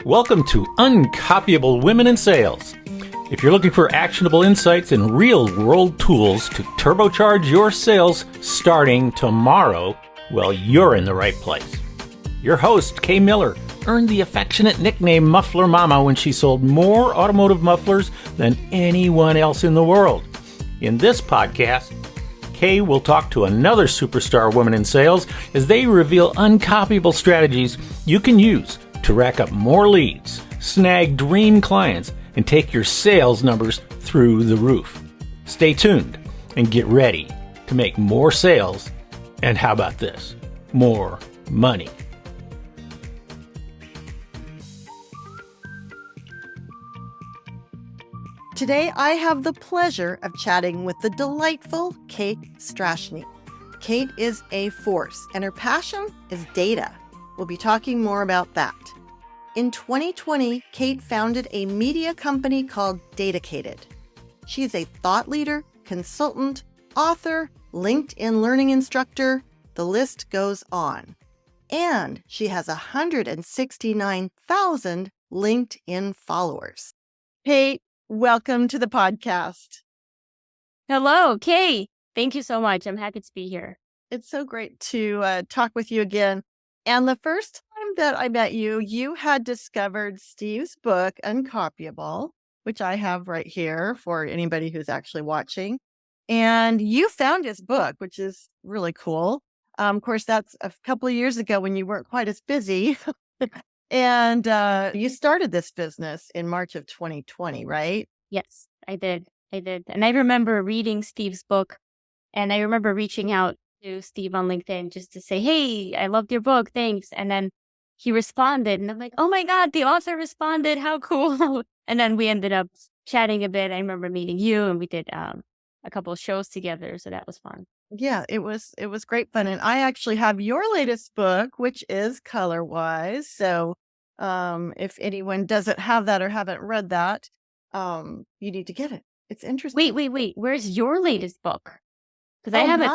Welcome to Uncopyable Women in Sales. If you're looking for actionable insights and real-world tools to turbocharge your sales starting tomorrow, well, you're in the right place. Your host, Kay Miller, earned the affectionate nickname Muffler Mama when she sold more automotive mufflers than anyone else in the world. In this podcast, Kay will talk to another superstar woman in sales as they reveal uncopyable strategies you can use to rack up more leads, snag dream clients, and take your sales numbers through the roof. Stay tuned and get ready to make more sales and how about this? More money. Today, I have the pleasure of chatting with the delightful Kate Strachnyi. Kate is a force, and her passion is data. We'll be talking more about that. In 2020, Kate founded a media company called Dedicated. She's a thought leader, consultant, author, LinkedIn learning instructor. The list goes on. And she has 169,000 LinkedIn followers. Kate, welcome to the podcast. Hello, Kay. Thank you so much. I'm happy to be here. It's so great to talk with you again. And the first time that I met you, you had discovered Steve's book, Uncopyable, which I have right here for anybody who's actually watching. And you found his book, which is really cool. Of course, that's a couple of years ago when you weren't quite as busy. And you started this business in March of 2020, right? Yes, I did. And I remember reading Steve's book, and I remember reaching out to Steve on LinkedIn just to say, hey, I loved your book. Thanks. And then he responded, and I'm like, oh my God, the author responded. How cool. And then we ended up chatting a bit. I remember meeting you, and we did a couple of shows together. So that was fun. Yeah, it was great fun. And I actually have your latest book, which is Colorwise. So if anyone doesn't have that or haven't read that, you need to get it. It's interesting. Wait. Where's your latest book? Because I haven't.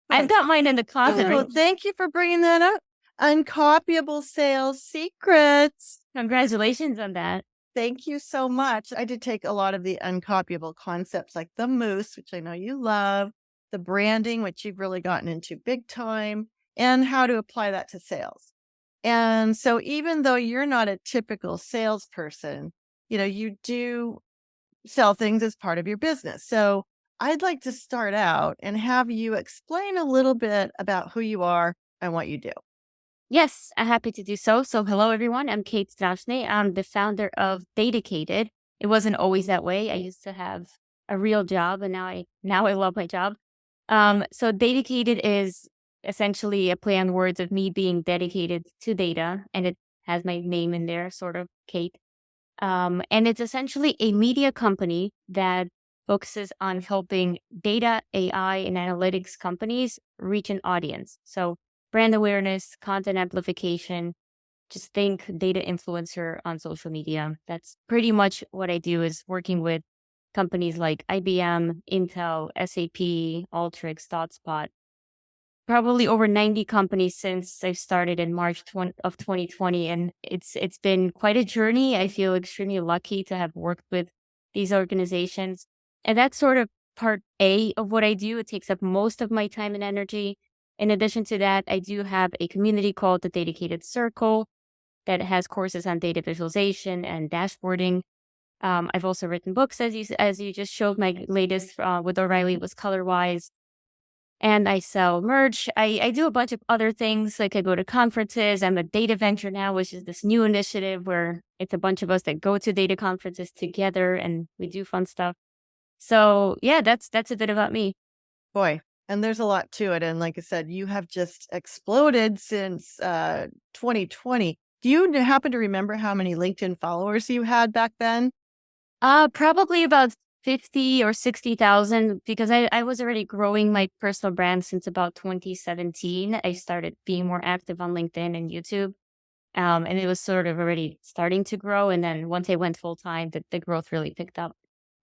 I've got mine in the closet. Well, thank you for bringing that up. Uncopyable Sales Secrets. Congratulations on that. Thank you so much. I did take a lot of the uncopyable concepts like the moose, which I know you love, the branding, which you've really gotten into big time, and how to apply that to sales. And so even though you're not a typical salesperson, you do sell things as part of your business. So I'd like to start out and have you explain a little bit about who you are and what you do. Yes, I'm happy to do so. So hello, everyone. I'm Kate Strachnyi. I'm the founder of Dedicated. It wasn't always that way. I used to have a real job, and now I love my job. So Dedicated is essentially a play on words of me being dedicated to data, and it has my name in there, sort of, Kate. And it's essentially a media company that focuses on helping data, AI, and analytics companies reach an audience. So brand awareness, content amplification, just think data influencer on social media. That's pretty much what I do, is working with companies like IBM, Intel, SAP, Alteryx, ThoughtSpot. Probably over 90 companies since I started in March of 2020. And it's been quite a journey. I feel extremely lucky to have worked with these organizations. And that's sort of part A of what I do. It takes up most of my time and energy. In addition to that, I do have a community called the Dedicated Circle that has courses on data visualization and dashboarding. I've also written books, as you just showed. My latest with O'Reilly was Colorwise. And I sell merch. I do a bunch of other things. Like I go to conferences. I'm a Data Venture now, which is this new initiative where it's a bunch of us that go to data conferences together and we do fun stuff. So yeah, that's a bit about me. Boy, and there's a lot to it. And like I said, you have just exploded since 2020. Do you happen to remember how many LinkedIn followers you had back then? Probably about 50 or 60,000, because I was already growing my personal brand since about 2017. I started being more active on LinkedIn and YouTube. And it was sort of already starting to grow. And then once I went full time, the growth really picked up.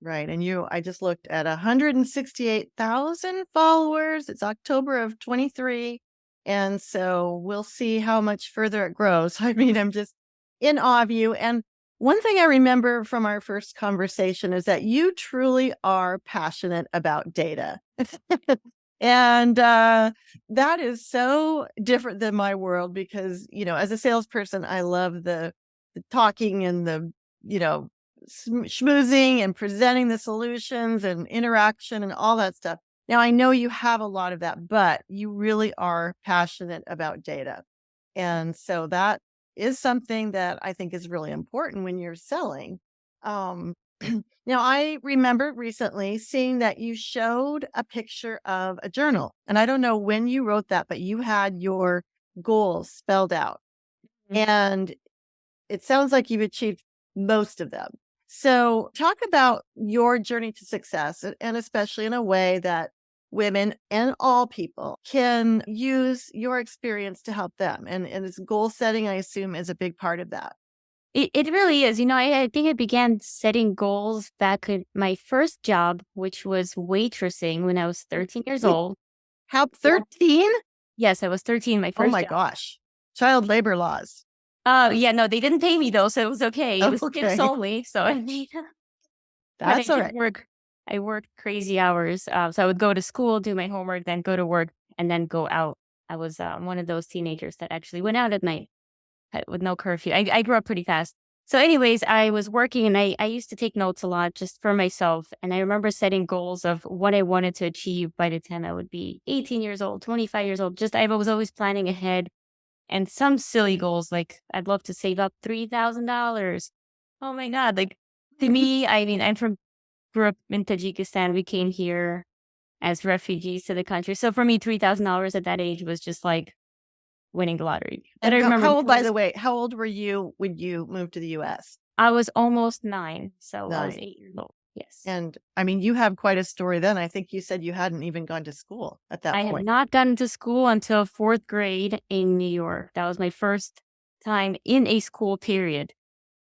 Right. And I just looked at 168,000 followers. It's October of 23. And so we'll see how much further it grows. I mean, in awe of you. And one thing I remember from our first conversation is that you truly are passionate about data. And that is so different than my world because, as a salesperson, I love the talking and the, schmoozing and presenting the solutions and interaction and all that stuff. Now, I know you have a lot of that, but you really are passionate about data. And so that is something that I think is really important when you're selling. Um, Now, I remember recently seeing that you showed a picture of a journal. And I don't know when you wrote that, but you had your goals spelled out. Mhm. And it sounds like you've achieved most of them. So, talk about your journey to success, and especially in a way that women and all people can use your experience to help them. And this goal setting, I assume, is a big part of that. It really is. I think I began setting goals back in my first job, which was waitressing when I was 13 years Wait, old. how 13? Yes, I was 13, my Oh first my job. gosh. Child labor laws. Yeah, no, they didn't pay me though, so it was okay. It was tips Okay. only. So I made, but I That's all did right. work. I worked crazy hours. So I would go to school, do my homework, then go to work, and then go out. I was one of those teenagers that actually went out at night with no curfew. I grew up pretty fast. So, anyways, I was working and I used to take notes a lot just for myself. And I remember setting goals of what I wanted to achieve by the time I would be 18 years old, 25 years old. Just I was always planning ahead and some silly goals like I'd love to save up $3,000. Oh my God. Like to me, I mean, grew up in Tajikistan. We came here as refugees to the country. So for me, $3,000 at that age was just like winning the lottery. But And I remember how old, by the way, how old were you when you moved to the US? I was almost 9, so I was 9. 8 years old. Yes. And I mean, you have quite a story then. I think you said you hadn't even gone to school at that I had point. not gotten to school until 4th grade in New York. That was my first time in a school period.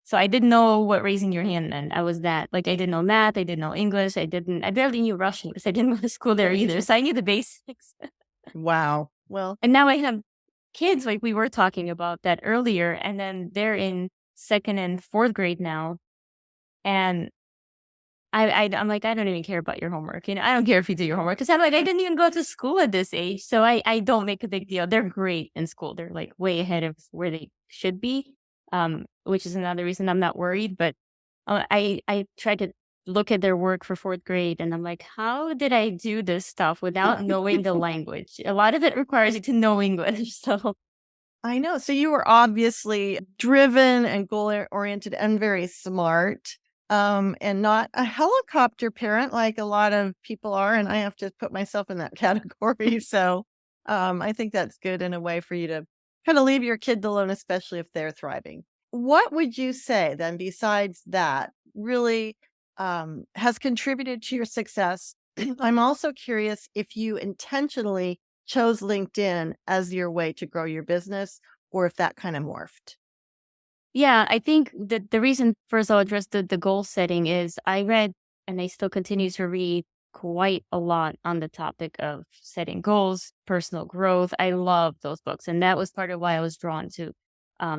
So I didn't know what raising your hand meant. I was that. Like I didn't know math, I didn't know English, I barely knew Russian because I didn't go to school there either. So I knew the basics. Wow. Well, And now I have kids like we were talking about that earlier, and then they're in 2nd and 4th grade now. And I'm like, I don't even care about your homework. I don't care if you do your homework because I'm like, I didn't even go to school at this age. So I don't make a big deal. They're great in school. They're like way ahead of where they should be, which is another reason I'm not worried. But I tried to look at their work for 4th grade and I'm like, how did I do this stuff without knowing the language? A lot of it requires you to know English. So I know. So you were obviously driven and goal oriented and very smart. And not a helicopter parent like a lot of people are. And I have to put myself in that category. So I think that's good in a way for you to kind of leave your kids alone, especially if they're thriving. What would you say then, besides that, really has contributed to your success? I'm also curious if you intentionally chose LinkedIn as your way to grow your business or if that kind of morphed. yeah, I think that the reason first I'll address the goal setting is I read and I still continue to read quite a lot on the topic of setting goals, personal growth. I love those books. And that was part of why I was drawn to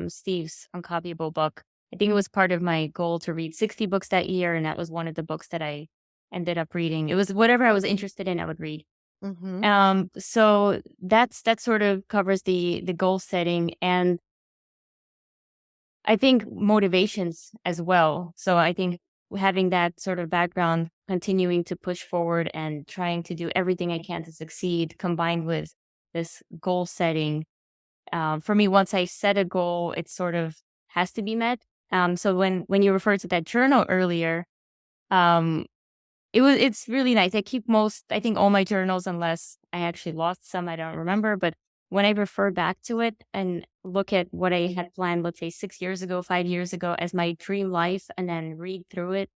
Steve's Uncopyable book. I think it was part of my goal to read 60 books that year. And that was one of the books that I ended up reading. It was whatever I was interested in, I would read. Mm-hmm. So that sort of covers the goal setting. And I think motivations as well. So I think having that sort of background, continuing to push forward and trying to do everything I can to succeed, combined with this goal setting. For me, once I set a goal, it sort of has to be met. So when you referred to that journal earlier, um, it's really nice. I think all my journals, unless I actually lost some, I don't remember. But when I refer back to it and look at what I had planned, let's say 6 years ago, 5 years ago, as my dream life, and then read through it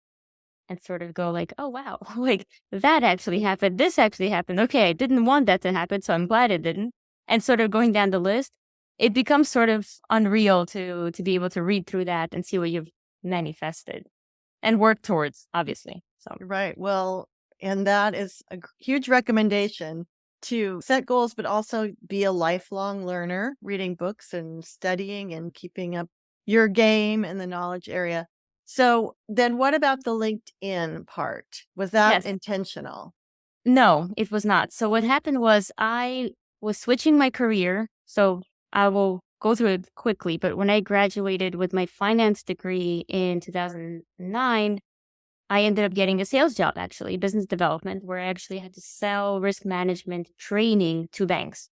and sort of go like, oh wow, like that actually happened. This actually happened. Okay, I didn't want that to happen, so I'm glad it didn't. And sort of going down the list, it becomes sort of unreal to be able to read through that and see what you've manifested and work towards, obviously. So Right. Well, and that is a huge recommendation to set goals, but also be a lifelong learner, reading books and studying and keeping up, your game in the knowledge area. So then what about the LinkedIn part? Was that Yes. intentional? No, it was not. So what happened was I was switching my career. So I will go through it quickly. But when I graduated with my finance degree in 2009, I ended up getting a sales job, actually, business development, where I actually had to sell risk management training to banks.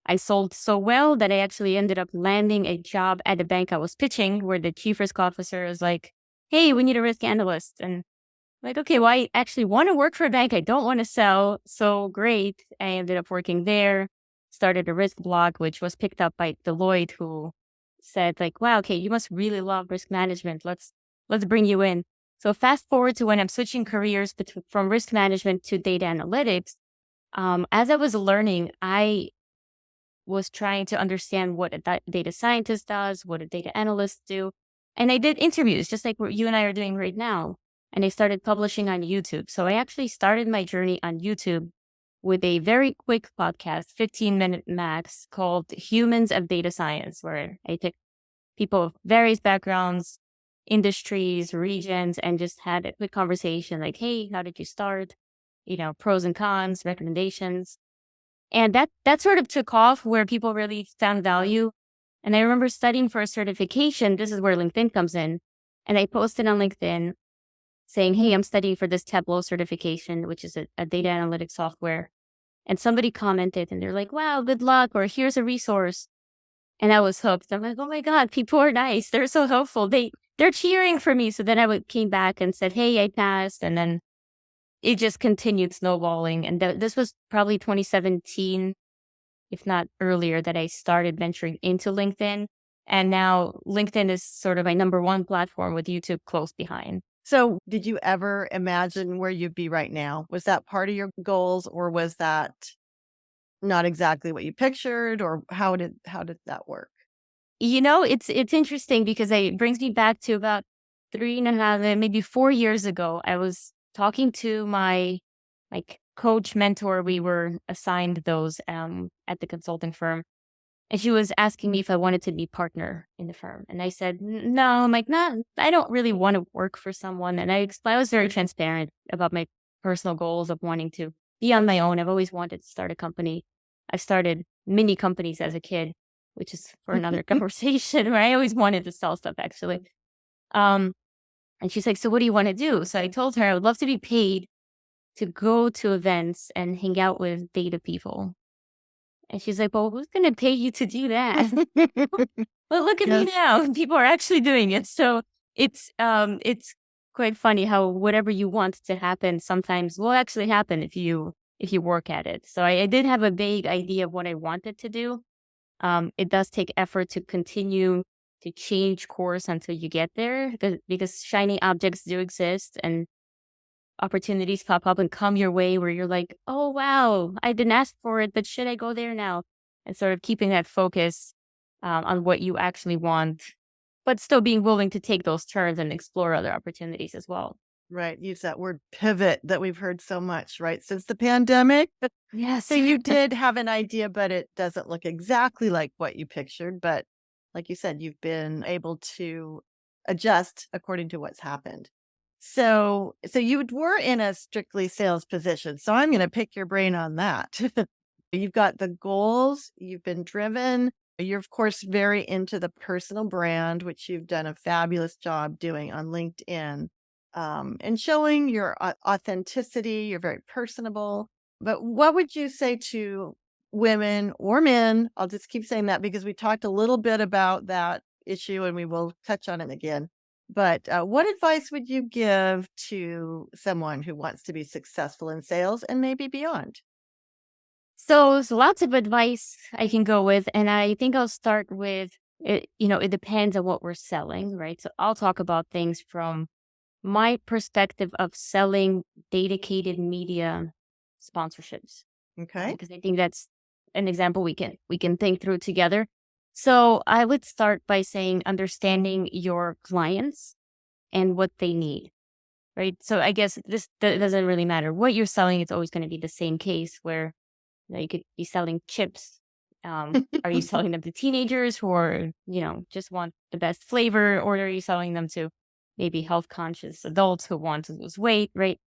I sold so well that I actually ended up landing a job at the bank I was pitching, where the chief risk officer was like, "Hey, we need a risk analyst." And like, okay, well, I actually want to work for a bank. I don't want to sell. So great. I ended up working there, started a risk blog, which was picked up by Deloitte, who said like, wow, okay, you must really love risk management. Let's bring you in. So fast forward to when I'm switching careers from risk management to data analytics. As I was learning, I was trying to understand what a data scientist does, what a data analyst do. And I did interviews, just like what you and I are doing right now. And I started publishing on YouTube. So I actually started my journey on YouTube with a very quick podcast, 15-minute max, called Humans of Data Science, where I picked people of various backgrounds, industries, regions, and just had a quick conversation like, hey, how did you start? Pros and cons, recommendations. And that sort of took off where people really found value. And I remember studying for a certification. This is where LinkedIn comes in. And I posted on LinkedIn saying, hey, I'm studying for this Tableau certification, which is a data analytics software. And somebody commented and they're like, wow, good luck, or here's a resource. And I was hooked. I'm like, oh my God, people are nice. They're so helpful. They're cheering for me. So then came back and said, hey, I passed. And then it just continued snowballing. And this was probably 2017, if not earlier, that I started venturing into LinkedIn. And now LinkedIn is sort of my number one platform with YouTube close behind. So did you ever imagine where you'd be right now? Was that part of your goals, or was that not exactly what you pictured, or how did that work? It's interesting because it brings me back to about 3.5, maybe 4 years ago. I was talking to my coach mentor. We were assigned those at the consulting firm. And she was asking me if I wanted to be partner in the firm. And I said, no, I'm like, no, I don't really want to work for someone. And I was very transparent about my personal goals of wanting to be on my own. I've always wanted to start a company. I started mini companies as a kid, which is for another conversation, where I always wanted to sell stuff, actually. And she's like, so what do you want to do? So I told her I would love to be paid to go to events and hang out with data people. And she's like, well, who's going to pay you to do that? Well, look at me now. People are actually doing it. So it's quite funny how whatever you want to happen sometimes will actually happen if you work at it. So I did have a vague idea of what I wanted to do. It does take effort to continue to change course until you get there, because shiny objects do exist and opportunities pop up and come your way where you're like, oh, wow, I didn't ask for it, but should I go there now? And sort of keeping that focus on what you actually want, but still being willing to take those turns and explore other opportunities as well. Right. Use that word pivot that we've heard so much, right? Since the pandemic. Yes. So you did have an idea, but it doesn't look exactly like what you pictured. But like you said, you've been able to adjust according to what's happened. So you were in a strictly sales position. So I'm going to pick your brain on that. You've got the goals, you've been driven. You're, of course, very into the personal brand, which you've done a fabulous job doing on LinkedIn, and showing your authenticity. You're very personable. But what would you say to women or men? I'll just keep saying that because we talked a little bit about that issue and we will touch on it again. But what advice would you give to someone who wants to be successful in sales and maybe beyond? So there's lots of advice I can go with. And I think I'll start with, it depends on what we're selling, right? So I'll talk about things from my perspective of selling dedicated media sponsorships. Okay. Because I think that's an example we can think through together. So I would start by saying understanding your clients and what they need, right? So I guess that doesn't really matter what you're selling. It's always going to be the same case where you could be selling chips Are you selling them to teenagers who are, just want the best flavor, or are you selling them to maybe health conscious adults who want to lose weight, right?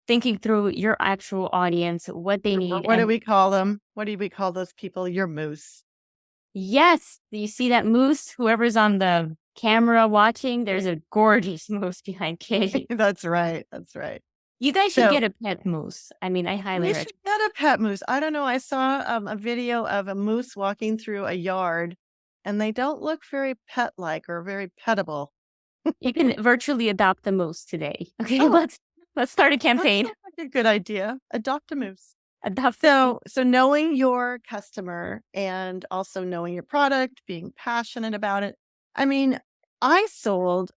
Thinking through your actual audience, what they need. What do we call them? What do we call those people? Your moose. Yes, you see that moose? Whoever's on the camera watching, there's a gorgeous moose behind Katie. That's right. That's right. You guys should So- get a pet moose. I mean, I highly We recommend. should get a pet moose. I don't know. I saw a video of a moose walking through a yard, and they don't look very pet-like or very pettable. You can virtually adopt the moose today. Okay, Oh. let's start a campaign. That sounds like a good idea. Adopt a moose. Adopt. So knowing your customer and also knowing your product, being passionate about it. I mean, I sold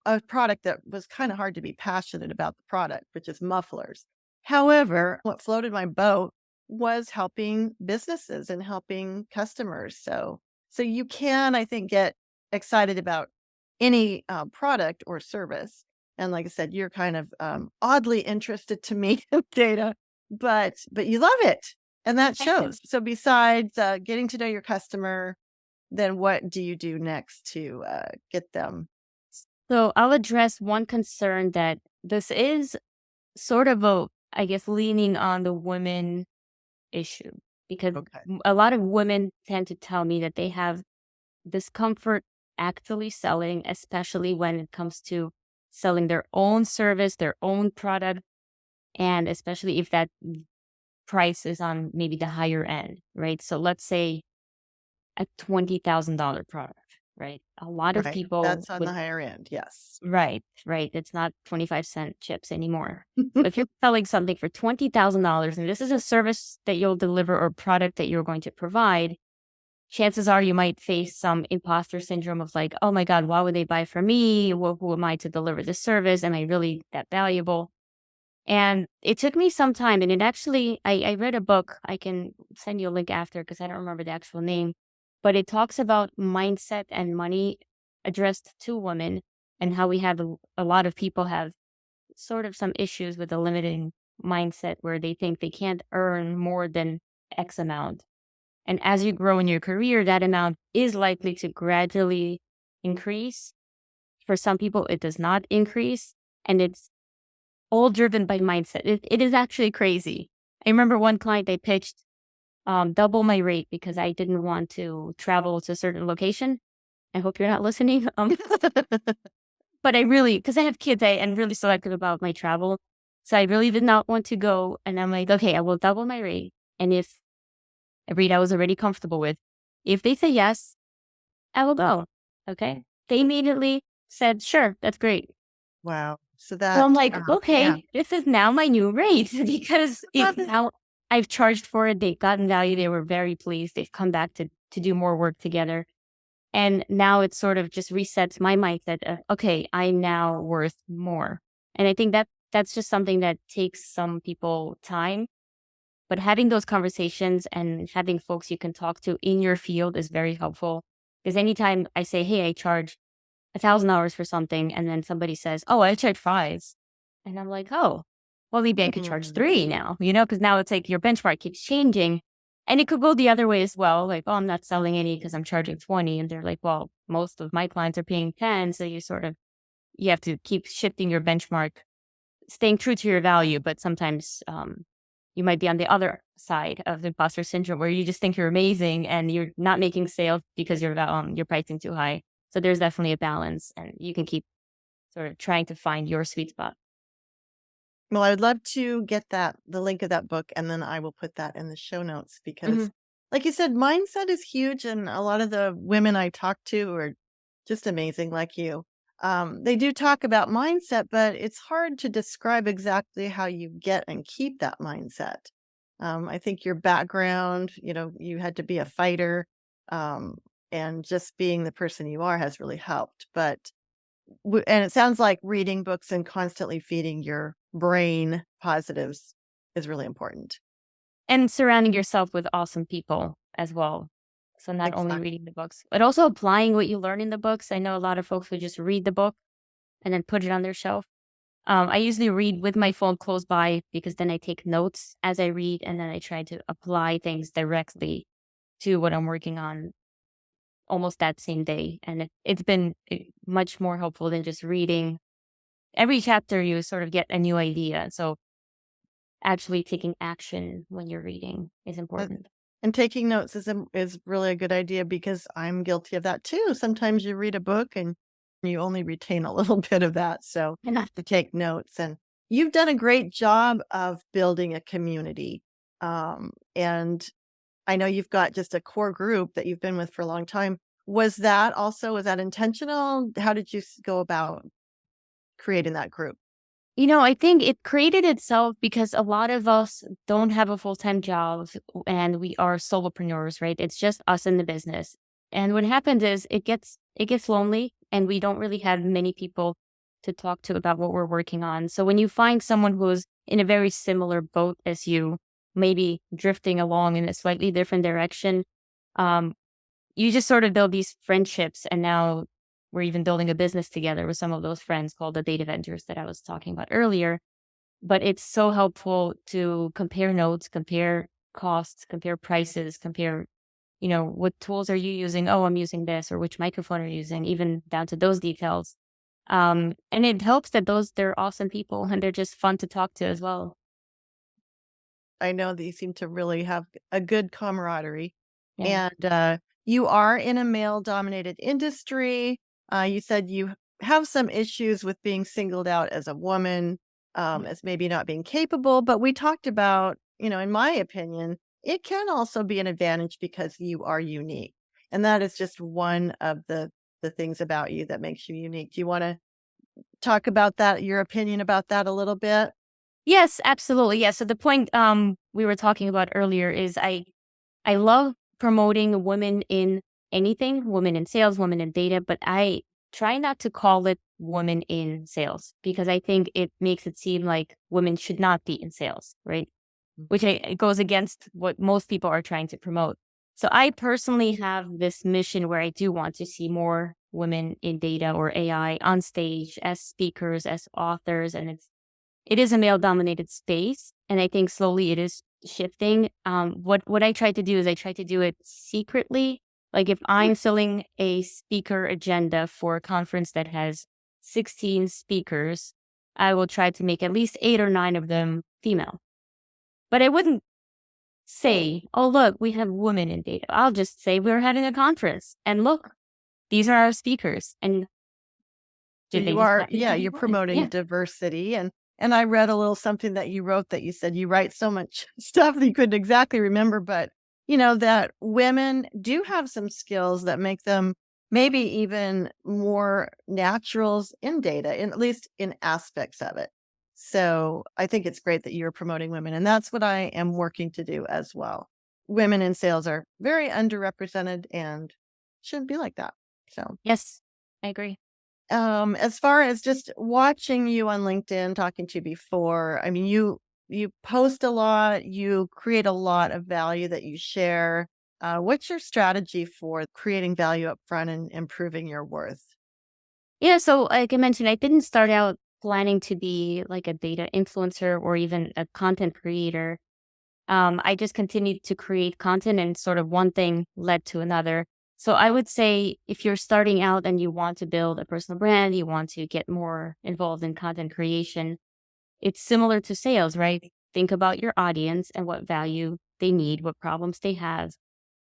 a product that was kind of hard to be passionate about the product, which is mufflers. However, what floated my boat was helping businesses and helping customers. So you can, I think, get excited about any product or service. And like I said, you're kind of oddly interested to me in data, but you love it. And that shows. So besides getting to know your customer, then what do you do next to get them? So I'll address one concern that this is sort of I guess, leaning on the women issue, because Okay. a lot of women tend to tell me that they have discomfort actually selling, especially when it comes to selling their own service, their own product, and especially if that price is on maybe the higher end, right? So let's say a $20,000 product, right? A lot of Right. people That's on would the higher end. Yes. Right. It's not 25-cent chips anymore. So if you're selling something for $20,000 and this is a service that you'll deliver or product that you're going to provide, chances are you might face some imposter syndrome of like, oh my God, why would they buy from me? Who am I to deliver this service? Am I really that valuable? And it took me some time. And it actually, I read a book. I can send you a link after because I don't remember the actual name. But it talks about mindset and money addressed to women and how we have a lot of people have sort of some issues with a limiting mindset where they think they can't earn more than X amount. And as you grow in your career, that amount is likely to gradually increase. For some people, it does not increase. And it's all driven by mindset. It is actually crazy. I remember one client they pitched double my rate because I didn't want to travel to a certain location. I hope you're not listening. But I really, because I have kids, I am really selective about my travel. So I really did not want to go. And I'm like, okay, I will double my rate. And if a rate I was already comfortable with, if they say yes, I will go. Okay. They immediately said, sure, that's great. Wow. So I'm like, okay, yeah. this is now my new rate because now I've charged for it. They've gotten value. They were very pleased. They've come back to do more work together. And now it sort of just resets my mindset. Okay, I'm now worth more. And I think that's just something that takes some people time. But having those conversations and having folks you can talk to in your field is very helpful. Because anytime I say, hey, I charge $1,000 for something, and then somebody says, oh, I charge $5. And I'm like, oh, well, maybe I could charge $3 now, because now it's like your benchmark keeps changing. And it could go the other way as well. Like, oh, I'm not selling any because I'm charging 20. And they're like, well, most of my clients are paying 10. So you have to keep shifting your benchmark, staying true to your value. But sometimes you might be on the other side of the imposter syndrome where you just think you're amazing and you're not making sales because you're pricing too high. So there's definitely a balance, and you can keep sort of trying to find your sweet spot. Well, I would love to get the link of that book, and then I will put that in the show notes because, like you said, mindset is huge. And a lot of the women I talk to are just amazing, like you. They do talk about mindset, but it's hard to describe exactly how you get and keep that mindset. I think your background, you had to be a fighter. And just being the person you are has really helped. But and it sounds like reading books and constantly feeding your brain positives is really important. And surrounding yourself with awesome people as well. So not only Exactly. reading the books, but also applying what you learn in the books. I know a lot of folks who just read the book and then put it on their shelf. I usually read with my phone close by because then I take notes as I read, and then I try to apply things directly to what I'm working on almost that same day. And it's been much more helpful than just reading. Every chapter, you sort of get a new idea. So actually taking action when you're reading is important. And taking notes is really a good idea, because I'm guilty of that too. Sometimes you read a book and you only retain a little bit of that. So to take notes, and you've done a great job of building a community. And I know you've got just a core group that you've been with for a long time. Was that intentional? How did you go about creating that group? I think it created itself because a lot of us don't have a full-time job and we are solopreneurs, right? It's just us in the business. And what happens is it gets lonely, and we don't really have many people to talk to about what we're working on. So when you find someone who's in a very similar boat as you, maybe drifting along in a slightly different direction, you just sort of build these friendships. And now we're even building a business together with some of those friends called the Data Ventures that I was talking about earlier. But it's so helpful to compare notes, compare costs, compare prices, compare, what tools are you using? Oh, I'm using this, or which microphone are you using, even down to those details. And it helps that they're awesome people and they're just fun to talk to as well. I know that you seem to really have a good camaraderie. Yeah. And you are in a male-dominated industry. You said you have some issues with being singled out as a woman, as maybe not being capable. But we talked about, in my opinion, it can also be an advantage because you are unique. And that is just one of the things about you that makes you unique. Do you want to talk about that, your opinion about that a little bit? Yes, absolutely. Yeah. So the point we were talking about earlier is I love promoting women in anything, women in sales, women in data, but I try not to call it women in sales, because I think it makes it seem like women should not be in sales, right? Which it goes against what most people are trying to promote. So I personally have this mission where I do want to see more women in data or AI on stage as speakers, as authors, and it is a male dominated space. And I think slowly it is shifting. What I try to do is I try to do it secretly. Like if I'm filling a speaker agenda for a conference that has 16 speakers, I will try to make at least 8 or 9 of them female. But I wouldn't say, oh, look, we have women in data. I'll just say we're having a conference and look, these are our speakers. And you're promoting diversity. And I read a little something that you wrote, that you said you write so much stuff that you couldn't exactly remember, but that women do have some skills that make them maybe even more naturals in data, at least in aspects of it. So I think it's great that you're promoting women, and that's what I am working to do as well. Women in sales are very underrepresented and shouldn't be like that. So yes, I agree. As far as just watching you on LinkedIn, talking to you before, I mean, you post a lot, you create a lot of value that you share. What's your strategy for creating value up front and improving your worth? Yeah, so like I mentioned, I didn't start out planning to be like a data influencer or even a content creator. I just continued to create content, and sort of one thing led to another. So I would say if you're starting out and you want to build a personal brand, you want to get more involved in content creation, it's similar to sales, right? Think about your audience and what value they need, what problems they have,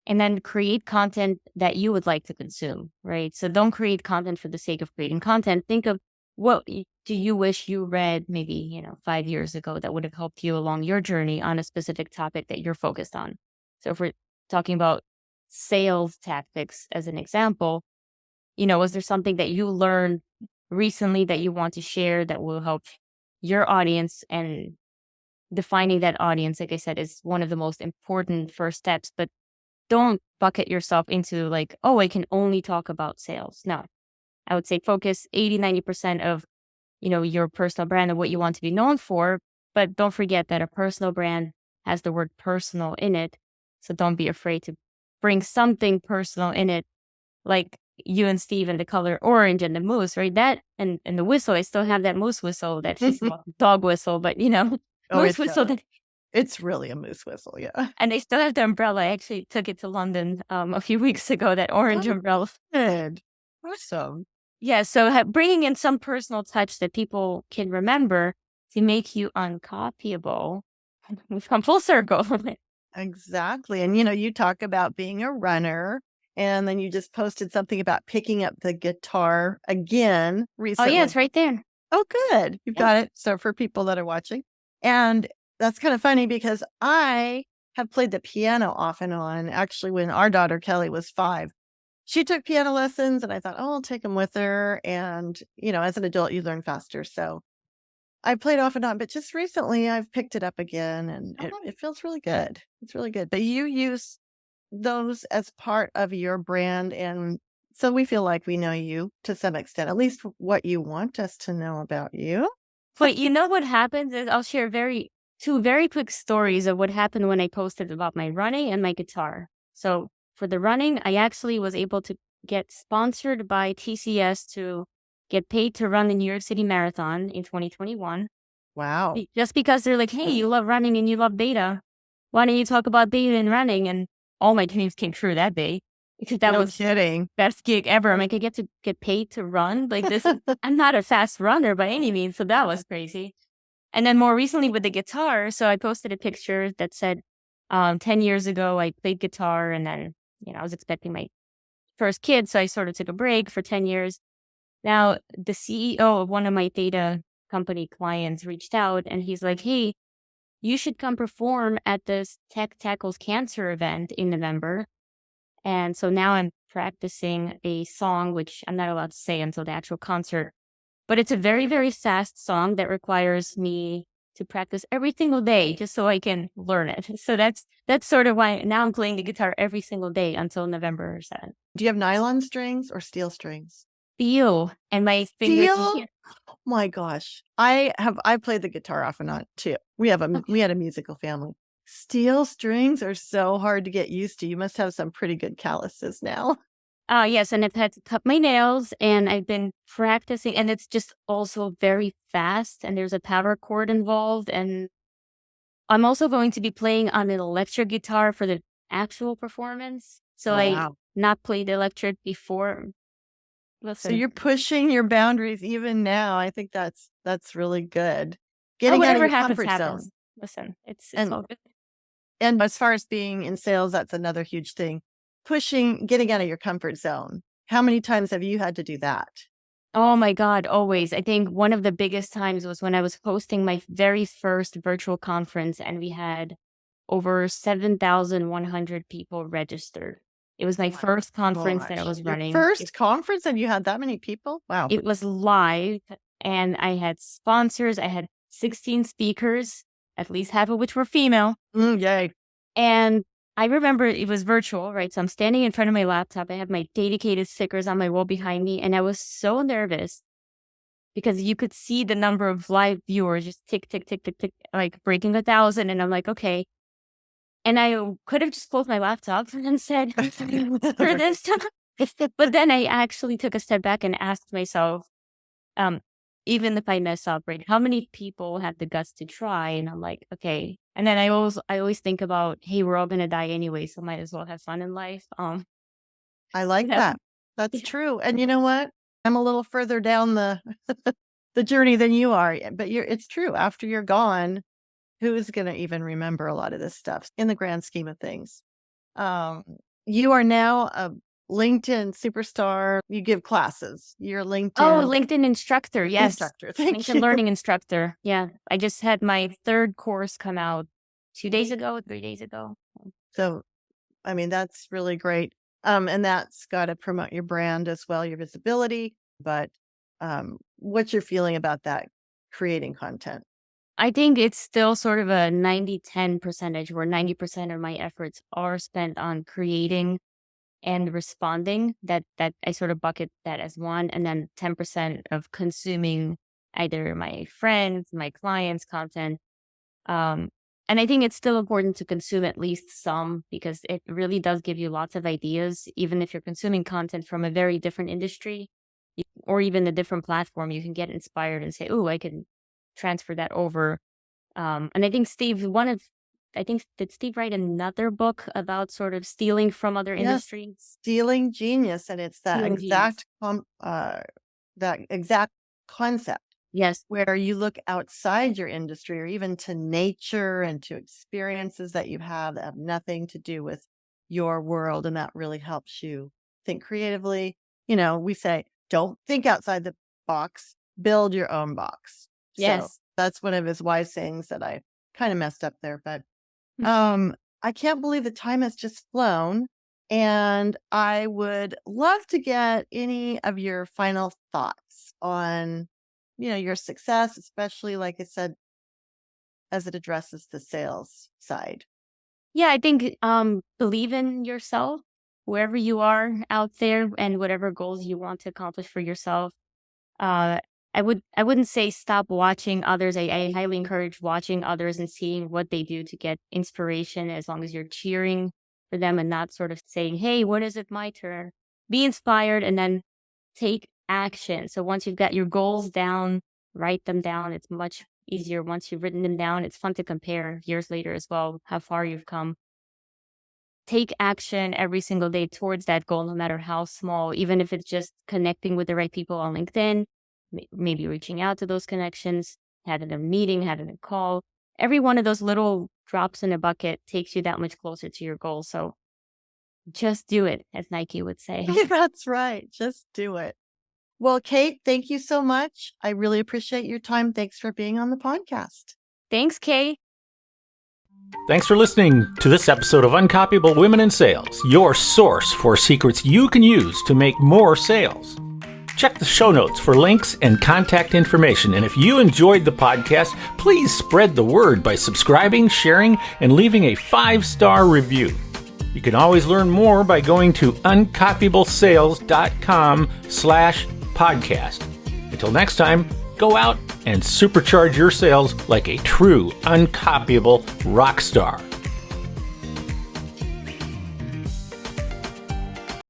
and then create content that you would like to consume, right? So don't create content for the sake of creating content. Think of what do you wish you read maybe, 5 years ago that would have helped you along your journey on a specific topic that you're focused on. So if we're talking about sales tactics as an example, was there something that you learned recently that you want to share that will help your audience? And defining that audience, like I said, is one of the most important first steps. But don't bucket yourself into like, oh, I can only talk about sales. No, I would say focus 80-90% of, your personal brand and what you want to be known for. But don't forget that a personal brand has the word personal in it. So don't be afraid to bring something personal in it, like you and Steve and the color orange and the moose, right? That and the whistle. I still have that moose whistle, that dog whistle, but moose whistle. It's really a moose whistle. Yeah. And they still have the umbrella. I actually took it to London a few weeks ago, that orange Oh, umbrella. good. Awesome. Yeah, so bringing in some personal touch that people can remember to make you uncopyable. We've come full circle. Exactly. And, you talk about being a runner, and then you just posted something about picking up the guitar again Oh, recently. yeah, it's right there. Oh, good. You've Yeah. got it. So for people that are watching. And that's kind of funny because I have played the piano off and on. Actually, when our daughter Kelly was 5, she took piano lessons, and I thought, oh, I'll take them with her. And, as an adult, you learn faster. So I played off and on, but just recently I've picked it up again, and it feels really good. It's really good. But you use those as part of your brand. And so we feel like we know you to some extent, at least what you want us to know about you. But you know what happens is I'll share two very quick stories of what happened when I posted about my running and my guitar. So for the running, I actually was able to get sponsored by TCS to get paid to run the New York City Marathon in 2021. Wow. Just because they're like, hey, you love running and you love data. Why don't you talk about data and running? And all my dreams came true that day, because that No was kidding. best gig ever. I'm like, I get to get paid to run. Like this, I'm not a fast runner by any means. So that was crazy. And then more recently with the guitar, so I posted a picture that said, 10 years ago, I played guitar, and then, I was expecting my first kid. So I sort of took a break for 10 years. Now, the CEO of one of my data company clients reached out, and he's like, hey, you should come perform at this Tech Tackles Cancer event in November. And so now I'm practicing a song, which I'm not allowed to say until the actual concert. But it's a very, very fast song that requires me to practice every single day just so I can learn it. So that's sort of why now I'm playing the guitar every single day until November 7th. Do you have nylon strings or steel strings? Steel. And my fingers. Steel? Oh my gosh. I played the guitar off and on too. We had a musical family. Steel strings are so hard to get used to. You must have some pretty good calluses now. Yes, and I've had to cut my nails, and I've been practicing, and it's just also very fast, and there's a power chord involved, and I'm also going to be playing on an electric guitar for the actual performance. So I Wow. not played electric before. So Listen, you're pushing your boundaries even now. I think that's really good. Getting out of whatever your happens, comfort happens. zone. Listen, it's And all good. and as far as being in sales, that's another huge thing. Getting out of your comfort zone. How many times have you had to do that? Oh my God, always. I think one of the biggest times was when I was hosting my very first virtual conference, and we had over 7,100 people registered. It was my first conference that I was Your running. first conference and you had that many people? Wow. It was live, and I had sponsors. I had 16 speakers, at least half of which were female. Yay. And I remember it was virtual, right? So I'm standing in front of my laptop. I have my dedicated stickers on my wall behind me. And I was so nervous because you could see the number of live viewers just tick, tick, tick, tick, tick, like breaking 1,000. And I'm like, okay. And I could have just closed my laptop and said, for this time. But then I actually took a step back and asked myself, even if I mess up, right, how many people have the guts to try? And I'm like, okay. And then I always think about, hey, we're all gonna die anyway, so might as well have fun in life. I like Yeah. that. That's true. And you know what? I'm a little further down the the journey than you are, but it's true. After you're gone, who's going to even remember a lot of this stuff in the grand scheme of things? You are now a LinkedIn superstar. You give classes. You're LinkedIn LinkedIn instructor, yes. instructor. Thank LinkedIn you. learning instructor. Yeah. I just had my third course come out 3 days ago. So, I mean, that's really great. And that's got to promote your brand as well, your visibility. But what's your feeling about that, creating content? I think it's still sort of a 90-10 percentage, where 90% of my efforts are spent on creating and responding. That I sort of bucket that as one, and then 10% of consuming either my friends, my clients' content. And I think it's still important to consume at least some, because it really does give you lots of ideas. Even if you're consuming content from a very different industry or even a different platform, you can get inspired and say, oh, I can transfer that over. And I think, Steve, one of I think, did Steve write another book about sort of stealing from other Yes, industries? stealing genius, and it's that Stealing genius. exact concept Yes. where you look outside your industry or even to nature and to experiences that you have that have nothing to do with your world, and that really helps you think creatively. We say, don't think outside the box, build your own box. So Yes. that's one of his wise sayings that I kind of messed up there, but I can't believe the time has just flown, and I would love to get any of your final thoughts on, your success, especially like I said, as it addresses the sales side. Yeah, I think believe in yourself wherever you are out there and whatever goals you want to accomplish for yourself. Uh, I wouldn't say stop watching others. I highly encourage watching others and seeing what they do to get inspiration, as long as you're cheering for them and not sort of saying, "Hey, when is it my turn?" Be inspired and then take action. So once you've got your goals down, write them down. It's much easier once you've written them down. It's fun to compare years later as well, how far you've come. Take action every single day towards that goal, no matter how small, even if it's just connecting with the right people on LinkedIn, maybe reaching out to those connections, having a meeting, having a call. Every one of those little drops in a bucket takes you that much closer to your goal. So just do it, as Nike would say. That's right. Just do it. Well, Kate, thank you so much. I really appreciate your time. Thanks for being on the podcast. Thanks, Kay. Thanks for listening to this episode of Uncopyable Women in Sales, your source for secrets you can use to make more sales. Check the show notes for links and contact information. And if you enjoyed the podcast, please spread the word by subscribing, sharing, and leaving a 5-star review. You can always learn more by going to uncopyablesales.com/podcast. Until next time, go out and supercharge your sales like a true uncopyable rock star.